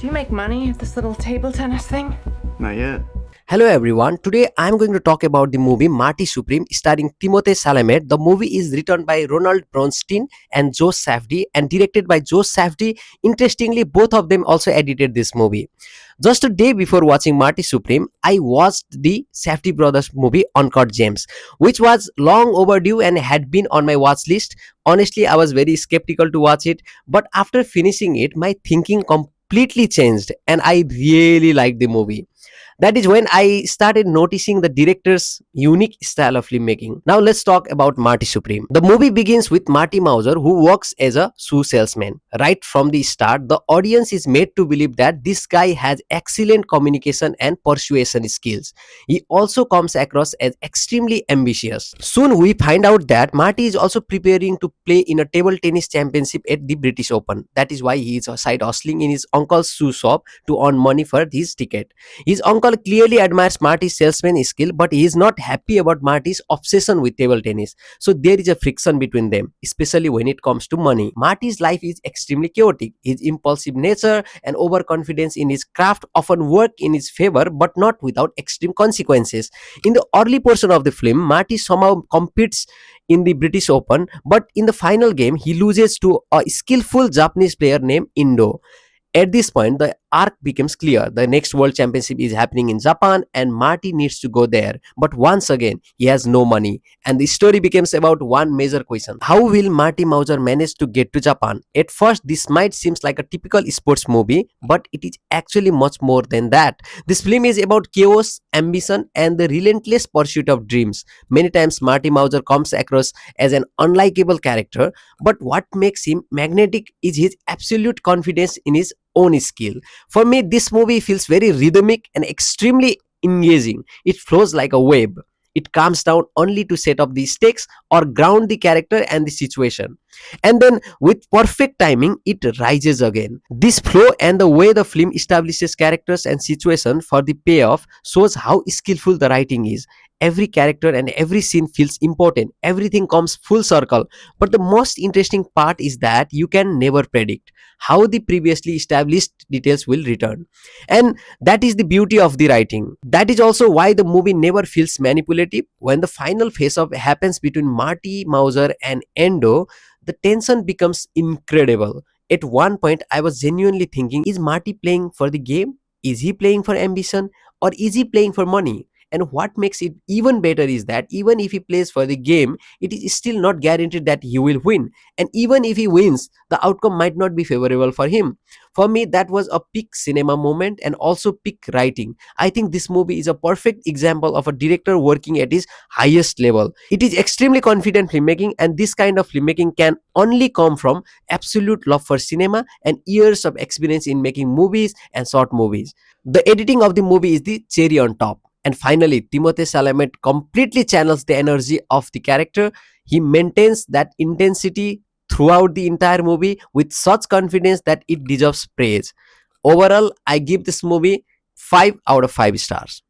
Do you make money at this little table tennis thing? Not yet. Hello everyone, today I am going to talk about the movie Marty Supreme starring Timothée Chalamet. The movie is written by Ronald Bronstein and Joe Safdie and directed by Joe Safdie. Interestingly, both of them also edited this movie. Just a day before watching Marty Supreme, I watched the Safdie brothers movie Uncut Gems, which was long overdue and had been on my watch list. Honestly, I was very skeptical to watch it, but after finishing it, my thinking completely changed and I really liked the movie. That is when I started noticing the director's unique style of filmmaking. Now let's talk about Marty Supreme. The movie begins with Marty Mauser, who works as a shoe salesman. Right from the start, the audience is made to believe that this guy has excellent communication and persuasion skills. He also comes across as extremely ambitious. Soon we find out that Marty is also preparing to play in a table tennis championship at the British Open. That is why he is side hustling in his uncle's shoe shop to earn money for his ticket. His uncle clearly admires Marty's salesman skill, but he is not happy about Marty's obsession with table tennis. So there is a friction between them, especially when it comes to money. Marty's life is extremely chaotic. His impulsive nature and overconfidence in his craft often work in his favor, but not without extreme consequences. In the early portion of the film, Marty somehow competes in the British Open, but in the final game, he loses to a skillful Japanese player named Indo. At this point, the arc becomes clear. The next World Championship is happening in Japan and Marty needs to go there. But once again, he has no money. And the story becomes about one major question. How will Marty Mauser manage to get to Japan? At first, this might seem like a typical sports movie, but it is actually much more than that. This film is about chaos, ambition, and the relentless pursuit of dreams. Many times, Marty Mauser comes across as an unlikable character, but what makes him magnetic is his absolute confidence in his own skill. For me, this movie feels very rhythmic and extremely engaging. It flows like a wave. It calms down only to set up the stakes or ground the character and the situation. And then, with perfect timing, it rises again. This flow and the way the film establishes characters and situation for the payoff shows how skillful the writing is. Every character and every scene feels important. Everything comes full circle. But the most interesting part is that you can never predict how the previously established details will return. And that is the beauty of the writing. That is also why the movie never feels manipulative. When the final face-off happens between Marty Mauser and Endo, the tension becomes incredible. At one point, I was genuinely thinking, is Marty playing for the game? Is he playing for ambition? Or is he playing for money? And what makes it even better is that even if he plays for the game, it is still not guaranteed that he will win. And even if he wins, the outcome might not be favorable for him. For me, that was a peak cinema moment and also peak writing. I think this movie is a perfect example of a director working at his highest level. It is extremely confident filmmaking, and this kind of filmmaking can only come from absolute love for cinema and years of experience in making movies and short movies. The editing of the movie is the cherry on top. And finally, Timothée Chalamet completely channels the energy of the character. He maintains that intensity throughout the entire movie with such confidence that it deserves praise. Overall, I give this movie 5 out of 5 stars.